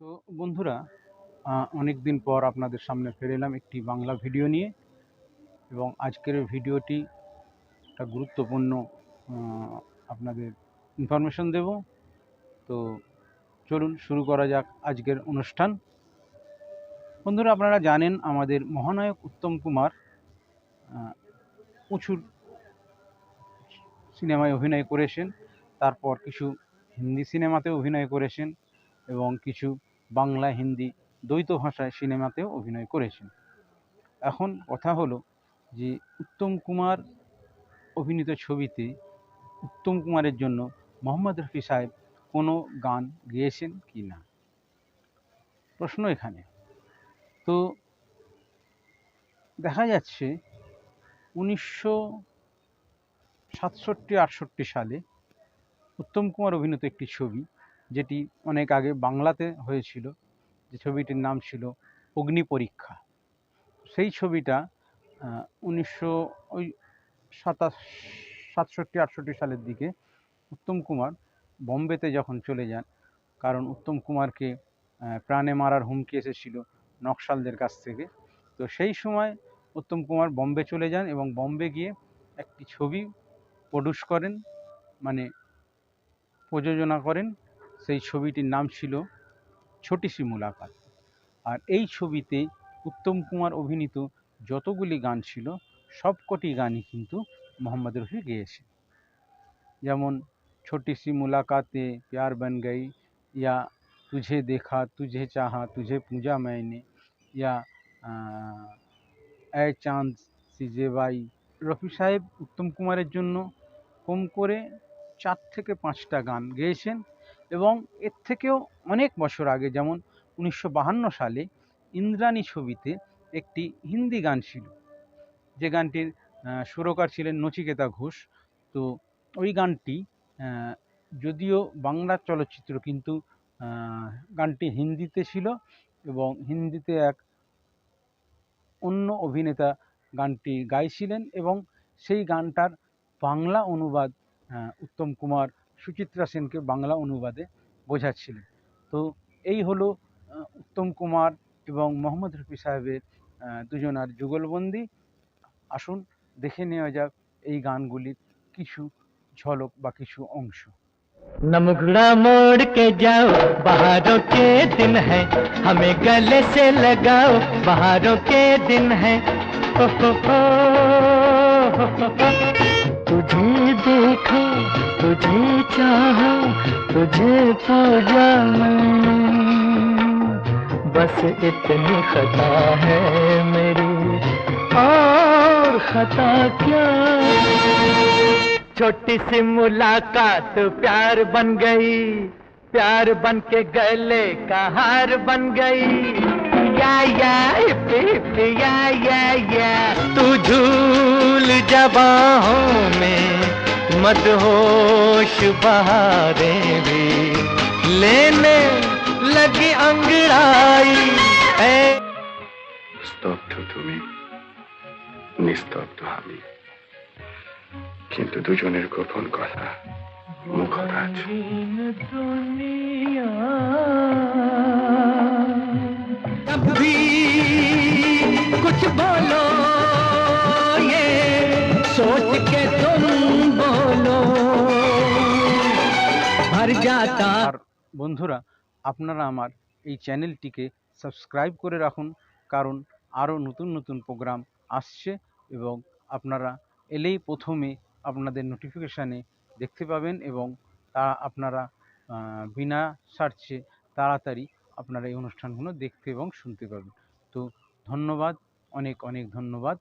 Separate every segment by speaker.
Speaker 1: তো বন্ধুরা, অনেক দিন পর আপনাদের সামনে ফিরে এলাম একটি বাংলা ভিডিও নিয়ে। এবং আজকের ভিডিওটি একটা গুরুত্বপূর্ণ আপনাদের ইনফরমেশন দেব। তো চলুন শুরু করা যাক আজকের অনুষ্ঠান। বন্ধুরা, আপনারা জানেন আমাদের মহানায়ক উত্তম কুমার প্রচুর সিনেমায় অভিনয় করেছেন, তারপর কিছু হিন্দি সিনেমাতেও অভিনয় করেছেন এবং কিছু বাংলা হিন্দি দ্বৈত ভাষায় সিনেমাতেও অভিনয় করেছেন। এখন কথা হলো যে উত্তম কুমার অভিনীত ছবিতে উত্তম কুমারের জন্য মোহাম্মদ রফি সাহেব কোনো গান গেয়েছেন কি না, প্রশ্ন এখানে। তো দেখা যাচ্ছে 1967-68 সালে উত্তম কুমার অভিনীত একটি ছবি, যেটি অনেক আগে বাংলাতে হয়েছিল, যে ছবিটির নাম ছিল অগ্নি পরীক্ষা। সেই ছবিটা 1967-68 সালের দিকে উত্তম কুমার বম্বেতে যখন চলে যান, কারণ উত্তম কুমারকে প্রাণে মারার হুমকি এসেছিল নকশালদের কাছ থেকে। তো সেই সময় উত্তম কুমার বম্বে চলে যান এবং বম্বে গিয়ে একটি ছবি প্রডিউস করেন, মানে প্রযোজনা করেন। সেই ছবিটির নাম ছিল ছোটি সি মুলাকাত। আর এই ছবিতে উত্তম কুমার অভিনীত যতগুলি গান ছিল সবকটি গানই কিন্তু মোহাম্মদ রফি গেয়েছে। যেমন छोटी सी मुलाकातें प्यार बन गई, या तुझे देखा तुझे चाहा तुझे पूजा मैंने, या ए चांद सी जेबाई। রফি সাহেব উত্তম কুমারের জন্য কম করে 4 থেকে 5টা গান গেয়েছেন। এবং এর থেকেও অনেক বছর আগে, যেমন 1952 সালে ইন্দ্রাণী ছবিতে একটি হিন্দি গান ছিল, যে গানটির সুরকার ছিলেন নচিকেতা ঘোষ। তো ওই গানটি যদিও বাংলা চলচ্চিত্র, কিন্তু গানটি হিন্দিতে ছিল এবং হিন্দিতে এক অন্য অভিনেতা গানটি গাইছিলেন এবং সেই গানটার বাংলা অনুবাদ উত্তম কুমার সুচিত্রা সেনকে বাংলা অনুবাদে বোঝাচ্ছিলেন। তো এই হলো উত্তম কুমার এবং মোহাম্মদ রফি সাহেবের দুজনার যুগলবন্দি। আসুন দেখে নেওয়া যাক এই গানগুলির কিছু ঝলক বা কিছু অংশ।
Speaker 2: न मुखड़ा मोड़ के जाओ, बहारों के दिन है, हमें गले से लगाओ, बहारों के दिन है। ओ हो हो, तुझे देखा तुझे चाहा तुझे पूजा मैंने, बस इतनी खता है मेरी, और खता क्या। छोटी सी मुलाकात प्यार बन गई, प्यार बन के गले का हार बन गई। या या तू झूल जबाहों में, मदहोश बहारें भी लेने लगी अंगड़ाई।
Speaker 3: স্তব্ধ তুমি, নিস্তব্ধ আমি, কিন্তু দুজনের গোপন কথা মুখরাজ।
Speaker 2: कभी कुछ बोलो, ये सोच के तुम बोलो, भर जाता।
Speaker 1: আর বন্ধুরা, আপনারা আমার এই চ্যানেলটিকে সাবস্ক্রাইব করে রাখুন, কারণ আরও নতুন নতুন প্রোগ্রাম আসছে এবং আপনারা এলেই প্রথমে আপনাদের নোটিফিকেশানে দেখতে পাবেন এবং তা আপনারা বিনা সার্চে তাড়াতাড়ি আপনারা এই অনুষ্ঠানগুলো দেখতে এবং শুনতে পাবেন। তো ধন্যবাদ, অনেক অনেক ধন্যবাদ।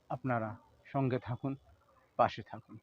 Speaker 1: আপনারা সঙ্গে থাকুন, পাশে থাকুন।